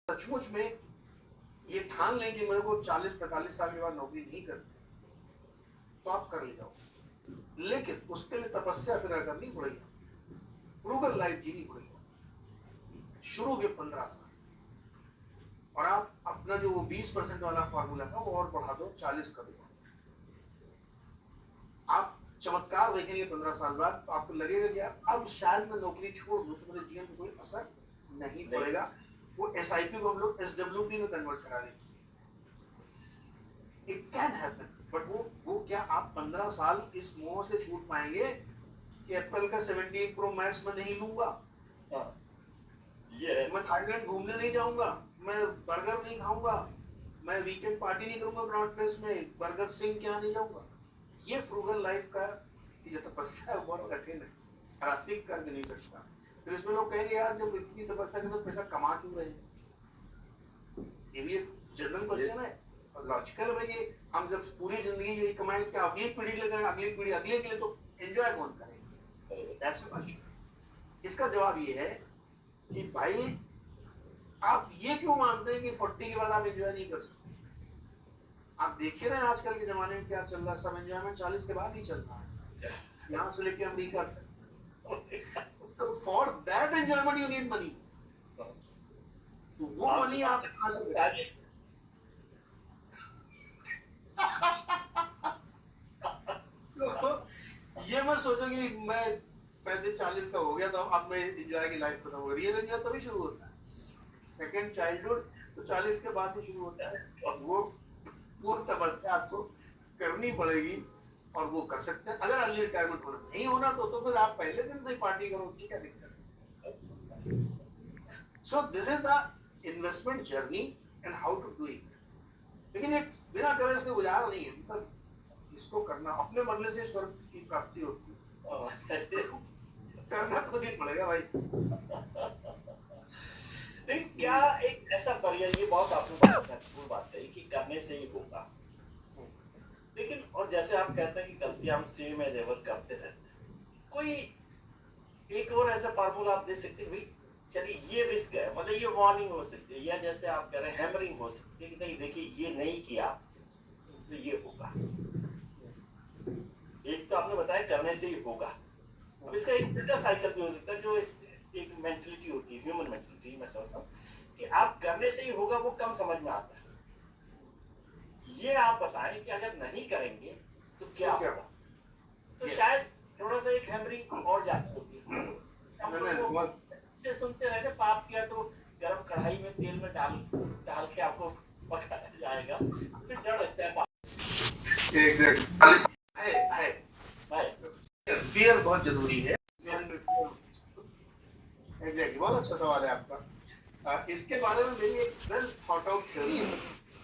सचमुच में ये ठान लें कि मेरे को 40-45 साल के बाद नौकरी नहीं करनी, तो आप कर ले जाओ, लेकिन उसके लिए तपस्या फिर करनी पड़ेगी, फ्रूगल लाइफ जीनी पड़ेगी शुरू के 15 साल। और आप अपना जो 20% वाला फॉर्मूला था वो और बढ़ा दो, 40 कर दो। आप चमत्कार देखेंगे 15 साल बाद, तो आपको लगेगा कि अब शायद मैं नौकरी छोड़ दूं तो मेरे जीवन में कोई असर नहीं पड़ेगा। वो SIP को हम लोग SWP में कन्वर्ट करा देते हैं। इट कैन हैपन, बट वो क्या आप 15 साल इस मोह से छूट पाएंगे कि एप्पल का 17 प्रो मैक्स में नहीं लूंगा, मैं थाईलैंड घूमने नहीं जाऊंगा, मैं बर्गर नहीं खाऊंगा, मैं वीकेंड पार्टी नहीं करूंगा ब्रॉड प्लेस में, बर्गर सिंह क्या नहीं जाऊंगा। ये फ्रूगल लाइफ का जो तपस्या है बहुत कठिन है, रास्तिक कर नहीं सकता। फिर इसमें लोग कहेंगे यार जब इतनी तपस्या करें तो पैसा कमा क्यों रहे हैं। ये भी एक जनरल क्वेश्चन है और लॉजिकल है। ये हम जब पूरी जिंदगी यही कमाएं क्या अगली पीढ़ी लगाए, अगली पीढ़ी अगले के लिए, तो एंजॉय कौन करेगा। That's the question. इसका जवाब ये है कि भाई आप ये क्यों मानते हैं कि 40 के बाद आप एंजॉय नहीं कर सकते। आप देखिए रहे आजकल के जमाने में क्या चल रहा है, सब एंजॉयमेंट 40 के बाद ही चल रहा है, यहाँ से लेके अमेरिका तक। तो for that enjoyment you need money, तो वो मनी आप कहां से उठाएंगे। तो ये मत सोचो कि मैं 35-40 का हो गया तो अब मैं एंजॉय की लाइफ खत्म हो। रियल एंजॉय तभी शुरू होता है, सेकंड चाइल्डहुड तो 40 के बाद ही शुरू होता है। और वो तपस्या आपको करनी पड़ेगी और वो कर सकते हैं। अगर अर्ली रिटायरमेंट होना नहीं होना तो फिर आप पहले दिन से ही पार्टी करो, क्या दिक्कत है। So this is the investment journey and how to do it. लेकिन एक बिना करे इसके गुजारा नहीं है, मतलब इसको करना, अपने मरने से स्वर्ग की प्राप्ति होती है। करना खुद ही पड़ेगा भाई। क्या एक ऐसा पर्याय, ये बहुत आपने बहुत महत्वपूर्ण बात कही कि करने से ही होगा, लेकिन और जैसे आप कहते हैं कि गलतियां हम सेम एज एवर करते रहते हैं, कोई एक और ऐसा फार्मूला आप दे सकते हैं भाई चलिए ये रिस्क है, मतलब ये वार्निंग हो सकती है, या जैसे आप कह रहे हैं हैमरिंग हो सकती है कि नहीं देखिए ये नहीं किया तो ये होगा। एक तो आपने बताया करने से ही होगा, अब इसका एक उल्टा साइकिल भी हो सकता है, जो एक मेंटलिटी होती है, ह्यूमन मेंटलिटी, मैं समझता हूँ कि आप करने से ही होगा, वो कम समझ में आता है। ये आप बताएं कि अगर नहीं करेंगे तो क्या होगा, तो शायद थोड़ा सा एक हैमरिंग और ज्यादा होती है। सुनते रहते पाप किया तो गरम कढ़ाई में तेल में डाल के आपको पकाया जाएगा, फिर डर लगता है। फियर बहुत जरूरी है। एग्जैक्टली, बहुत अच्छा सवाल है आपका। इसके बारे में मेरी एक वेल थॉट आउट थ्योरी है,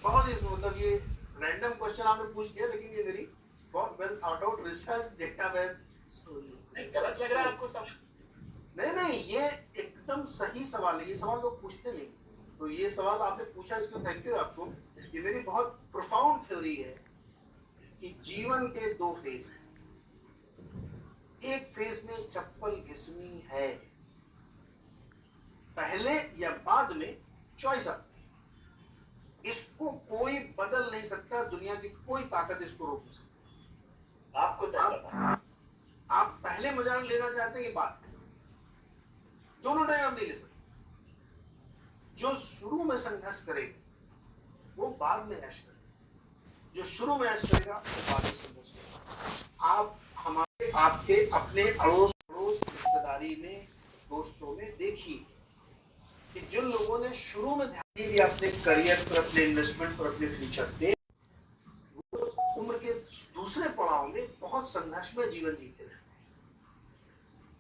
बहुत ही, मतलब ये रैंडम क्वेश्चन आपने पूछ लिया, लेकिन ये मेरी बहुत well thought out research database story है। गलत लग रहा है आपको सब? नहीं, ये एकदम सही सवाल है, ये सवाल लोग पूछते नहीं, तो ये सवाल आपने पूछा इसके थैंक यू आपको। ये मेरी बहुत प्रोफाउंड थ्योरी है कि जीवन के 2 फेज हैं। एक फेज में चप्पल घिसनी है, पहले या बाद में चॉइस आपकी, इसको कोई बदल नहीं सकता, दुनिया की कोई ताकत इसको रोक नहीं सकती। आपको आप पहले मजा लेना चाहते हैं कि बाद में, दोनों टाइम आप नहीं ले सकते। जो शुरू में संघर्ष करेगा वो बाद में ऐश करेगा, जो शुरू में ऐश करेगा वो बाद में संघर्ष करेगा। आप हमारे आपके अपने अड़ोस पड़ोस रिश्तेदारी में, दोस्तों में देखिए कि जिन लोगों ने शुरू में ध्यान दिया अपने करियर पर, अपने इन्वेस्टमेंट पर, अपने फ्यूचर पे, वो उम्र के दूसरे पड़ाव में बहुत संघर्ष में जीवन जीते रहते हैं।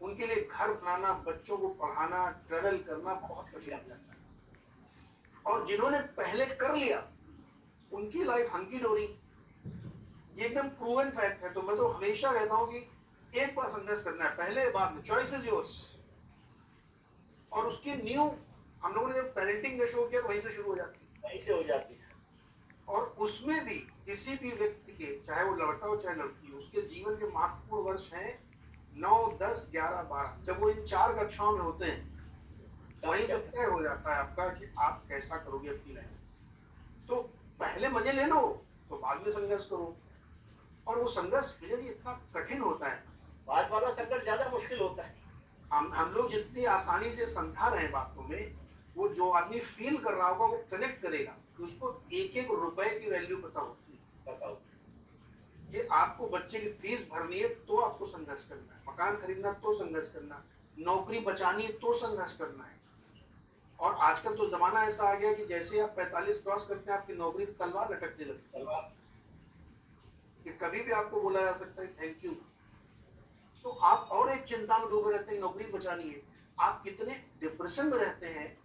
उनके लिए घर बनाना, बच्चों को पढ़ाना, ट्रेवल करना बहुत कठिन हो जाता है। और जिन्होंने पहले कर लिया उनकी लाइफ हंकी डोरी, ये एकदम प्रूवन फैक्ट है। तो मैं तो हमेशा कहता हूं कि एक बार संघर्ष करना है, पहले बाद में, चॉइस इज योर्स। और उसकी न्यू, हम लोगों ने जब पेरेंटिंग का शो किया वहीं से शुरू हो जाती है, वहीं से हो जाती है। और उसमें भी किसी भी व्यक्ति के, चाहे वो लड़का हो चाहे लड़की, उसके जीवन के महत्वपूर्ण वर्ष हैं 9, 10, 11, 12। जब वो इन 4 कक्षाओं में होते हैं वहीं से तय हो जाता है आपका कि आप कैसा करोगे अपनी लाइफ। तो पहले मजे ले लो, तो बाद में संघर्ष करो। और वो संघर्ष भैया जी इतना कठिन होता है, बाद वाला संघर्ष ज्यादा मुश्किल होता है। हम लोग जितनी आसानी से समझा रहे हैं बातों में, वो जो आदमी फील कर रहा होगा वो कनेक्ट करेगा कि उसको एक एक रुपए की वैल्यू पता होती है। बताओ। कि आपको बच्चे की फीस भरनी है तो आपको संघर्ष करना है, मकान खरीदना तो संघर्ष करना है, नौकरी बचानी है तो संघर्ष करना है। और आजकल तो जमाना ऐसा आ गया कि जैसे आप 45 क्रॉस करते हैं आपकी नौकरी पर तलवार लटकने लगती है कि कभी भी आपको बोला जा सकता है थैंक यू। तो आप और एक चिंता में डूबे रहते हैं, नौकरी बचानी है। आप कितने डिप्रेशन में रहते हैं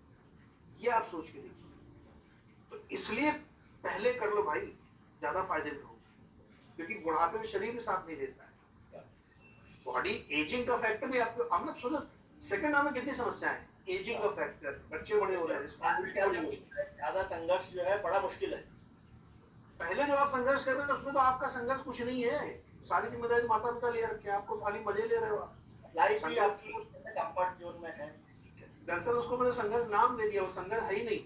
ये आप सोच के देखिए। तो इसलिए पहले कर लो भाई, ज्यादा फायदे में हो, क्योंकि बुढ़ापे में शरीर भी साथ नहीं देता है। बॉडी एजिंग का फैक्टर भी आपको, आप लोग सोचो सेकंड में कितनी समस्या है। एजिंग का फैक्टर, बच्चे बड़े हो रहे हैं, रिस्पॉन्सिबिलिटी बड़ी हो रही है। ज्यादा संघर्ष जो है बड़ा मुश्किल है। पहले जो आप संघर्ष कर रहे हैं उसमें तो आपका संघर्ष कुछ नहीं है, सारी जिम्मेदारी माता पिता ले रखे हैं, आपको खाली मजे ले रहे हो आप। लाइफ भी आपकी कंफर्ट जोन में है। दरअसल उसको मैंने संघर्ष नाम दे दिया, वो संघर्ष है ही नहीं,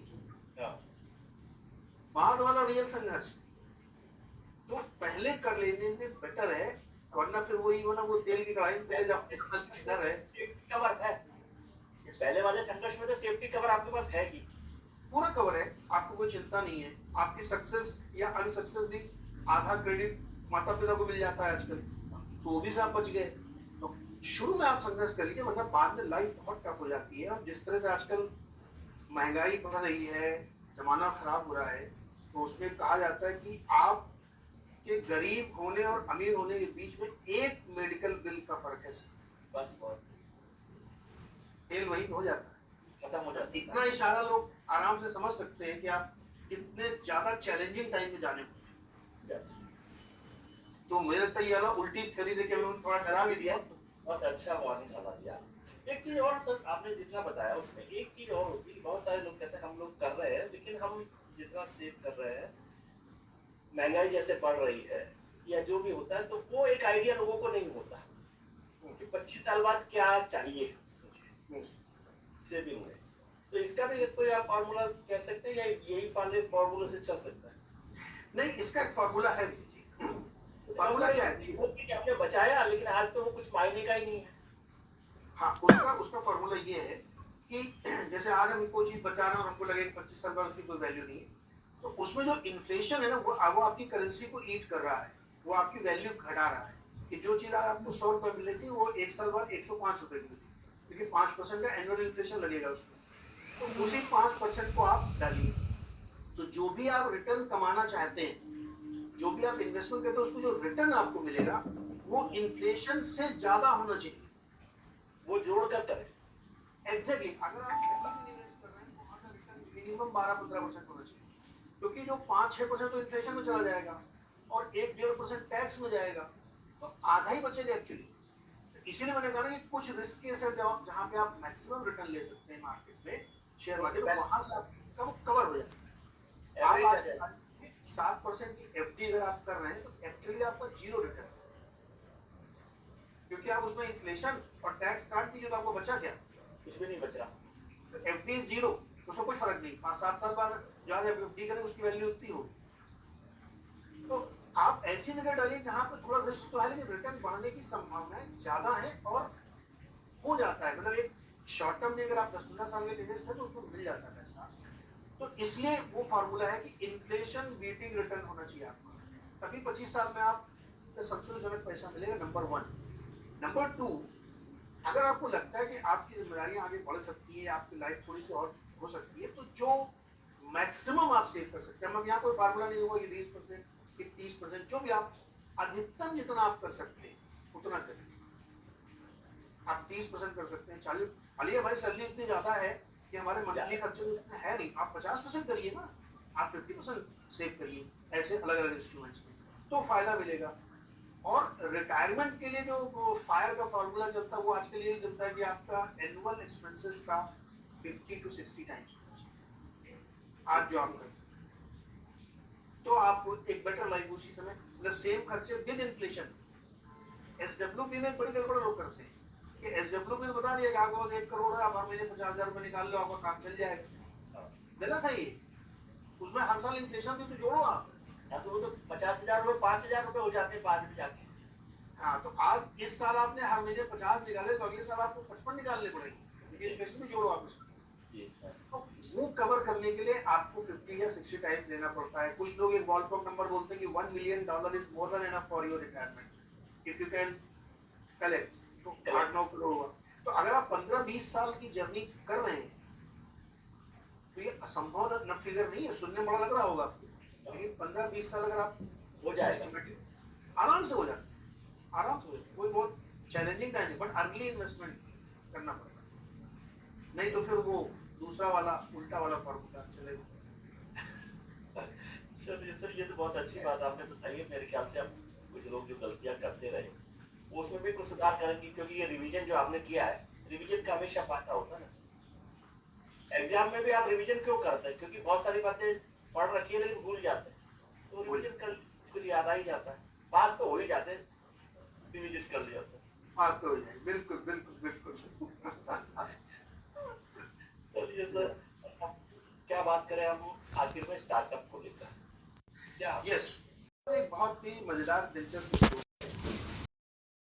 हाँ। बाद वाला रियल संघर्ष। तो पहले कर लेने में बेटर है, वरना फिर वही वरना वो तेल की कढ़ाई में चले जाओ, डर है। सेफ्टी कवर है। पहले वाले संघर्ष में तो सेफ्टी कवर आपके पास है ही, पूरा कवर है, आपको कोई चिंता नहीं है। आपकी सक्सेस या अनसक्सेस भी आधा क्रेडिट माता पिता को मिल जाता है आजकल, तो वो भी से आप बच गए। तो शुरू में आप संघर्ष कर लीजिए, वरना बाद में लाइफ बहुत टफ हो जाती है। और जिस तरह से आजकल महंगाई बढ़ रही है, जमाना खराब हो रहा है, तो उसमें कहा जाता है कि आप के गरीब होने और अमीर होने के बीच में एक मेडिकल बिल का फर्क है, बस बहुत तेल वही हो जाता है, खत्म हो जाता है। इतना इशारा लोग आराम से समझ सकते हैं कि आप कितने ज्यादा चैलेंजिंग टाइम में जाने वाले। तो मुझे लगता है ये वाला उल्टी थ्योरी देके मैंने थोड़ा डरा भी दिया। बहुत अच्छा वार्निंग वाला दिया। एक चीज और सर, आपने जितना बताया उसमें एक चीज और होती है, बहुत सारे लोग कहते हैं हम लोग कर रहे हैं, लेकिन हम जितना सेव कर रहे हैं, महंगाई जैसे बढ़ रही है या जो भी होता है, तो वो एक आइडिया लोगों को नहीं होता कि 25 साल बाद क्या चाहिए सेविंग में। तो इसका भी कोई आप फार्मूला कह सकते हैं या यही फार्मूला से चल सकता है? नहीं, इसका एक फार्मूला है। फार्मूला क्या है? वो कि आपने बचाया, लेकिन आज तो वो कुछ मायने का ही नहीं है। हाँ, उसका फार्मूला ये है कि जैसे आज हम कोई चीज बचा रहे हैं और हमको लगे 25 साल बाद उसकी कोई वैल्यू नहीं है, तो उसमें जो इन्फ्लेशन है ना, वो आपकी करेंसी को ईट कर रहा है, वो आपकी वैल्यू घटा रहा है। कि जो चीज आज आपको 100 रुपए मिल रही थी वो 1 साल बाद 105 रुपए की मिलेगी, क्योंकि 5% का एनुअल इन्फ्लेशन लगेगा उसमें। तो उसी 5% को आप डालिए। तो जो भी आप रिटर्न कमाना चाहते हैं, जो भी आप इन्वेस्टमेंट करते हैं, उसमें जो रिटर्न आपको मिलेगा वो इन्फ्लेशन से ज्यादा होना चाहिए। वो जोड़ कर करें। एग्जैक्टली, अगर आप कहीं भी निवेश कर रहे हैं तो वहां का रिटर्न मिनिमम 12-15% होना चाहिए, क्योंकि जो 5-6% तो इन्फ्लेशन में चला जाएगा और 1-1.5% टैक्स में जाएगा, तो आधा ही बचेगा एक्चुअली। इसीलिए मैंने कहा कि कुछ रिस्की एसेट जहां पे आप मैक्सिमम रिटर्न ले सकते हैं मार्केट में, शेयर मार्केट, वहां से आपका कवर हो जाता है। आप आज 7% की एफडी अगर आप कर रहे हैं तो एक्चुअली आपका जीरो रिटर्न, क्योंकि आप उसमें इन्फ्लेशन और टैक्स काट दीजिए तो आपको बचा क्या? कुछ भी नहीं बच रहा। तो एफडी जीरो, उसमें कुछ फर्क नहीं। 5-7 साल बाद जो आज एफडी करें उसकी वैल्यू उतनी होगी। तो आप ऐसी जगह डालिए जहां पे थोड़ा रिस्क तो है, लेकिन रिटर्न बढ़ने की संभावनाएं ज्यादा है और हो जाता है। मतलब एक शॉर्ट टर्म में अगर आप 10-15 साल के निवेश करें तो उसमें मिल जाता है पैसा। तो इसलिए वो फार्मूला है कि इन्फ्लेशन बीटिंग रिटर्न होना चाहिए आपको, तभी 25 साल में आप संतोषजनक पैसा मिलेगा। नंबर 1। नंबर 2, अगर आपको लगता है कि आपकी जिम्मेदारियां आगे बढ़ सकती है, आपकी लाइफ थोड़ी सी और हो सकती है, तो जो मैक्सिमम आप सेव कर सकते हैं, मैं यहाँ कोई फार्मूला नहीं दूंगा कि 20% कि 30%, जो भी आप अधिकतम जितना आप कर सकते हैं उतना करिए। आप 30% कर सकते हैं, 40। हालांकि हमारी सैलरी इतनी ज्यादा है कि हमारे मंथली खर्चे तो इतने है नहीं, आप 50% करिए ना, आप 50% सेव करिए ऐसे अलग अलग इंस्ट्रूमेंट्स में, तो फायदा मिलेगा। और रिटायरमेंट के लिए जो फायर का फॉर्मूला चलता है वो आज के लिए चलता है कि आपका एनुअल एक्सपेंसेस का 50 to 60 टाइम्स आज जो आप करते हैं, तो आप एक बेटर लाइफ उसी समय, मतलब सेम खर्चे विद इन्फ्लेशन। एसडब्ल्यूपी में बड़ी गड़बड़ लोग करते हैं कि एसडब्ल्यू में तो बता दिया कि आपके पास 1 करोड़ है, आप हर महीने 50,000 रुपए निकाल लो, आपका काम चल जाएगा। हाँ। गलत है ये। उसमें हर साल इन्फ्लेशन भी तो जोड़ो आप। हाँ, तो वो तो 50,000 रुपए 5,000 रुपए हो जाते हैं बाद में जाके। हाँ, तो आज इस साल आपने हर महीने 50 निकाले, तो अगले साल आपको 55 निकालने पड़ेंगे, क्योंकि इन्फ्लेशन भी जोड़ो आप उसमें। जी हाँ। तो वो कवर करने के लिए आपको 50 या 60 टाइम्स लेना पड़ता है। कुछ लोग एक बॉलपॉक नंबर बोलते हैं कि $1 million is more than enough for your retirement if you can collect, तो 8-9 करोड़ हुआ। तो अगर आप 15-20 साल की जर्नी कर रहे हैं तो ये असंभव न फिगर नहीं है। सुनने में बड़ा लग रहा होगा आपको, लेकिन 15-20 साल अगर आप हो जाएगा। systematic- आराम से हो जाता है, आराम से हो जाता है। कोई बहुत चैलेंजिंग टाइम नहीं, बट अर्ली इन्वेस्टमेंट करना पड़ेगा, नहीं तो फिर वो दूसरा वाला उल्टा वाला फॉर्मूला चलेगा। चलिए सर, ये तो बहुत अच्छी बात आपने बताई है। मेरे ख्याल से अब कुछ लोग जो गलतियां करते रहे वो उसमें भी कुछ सुधार करेंगे, क्योंकि ये रिवीजन जो आपने किया है, रिवीजन का हमेशा फायदा होता है ना। एग्जाम में भी आप रिवीजन क्यों करते हैं? क्योंकि बहुत सारी बातें पढ़ रखी है लेकिन भूल जाते हैं, तो रिवीजन कर कुछ याद आ ही जाता है। पास तो हो ही जाते हैं, रिवीजन कर लिया तो। पास तो हो जाए, बिल्कुल बिल्कुल बिल्कुल। चलिए सर, क्या बात करें हम आखिर में स्टार्टअप को लेकर? क्या यस, एक बहुत ही मजेदार दिलचस्प स्टोरी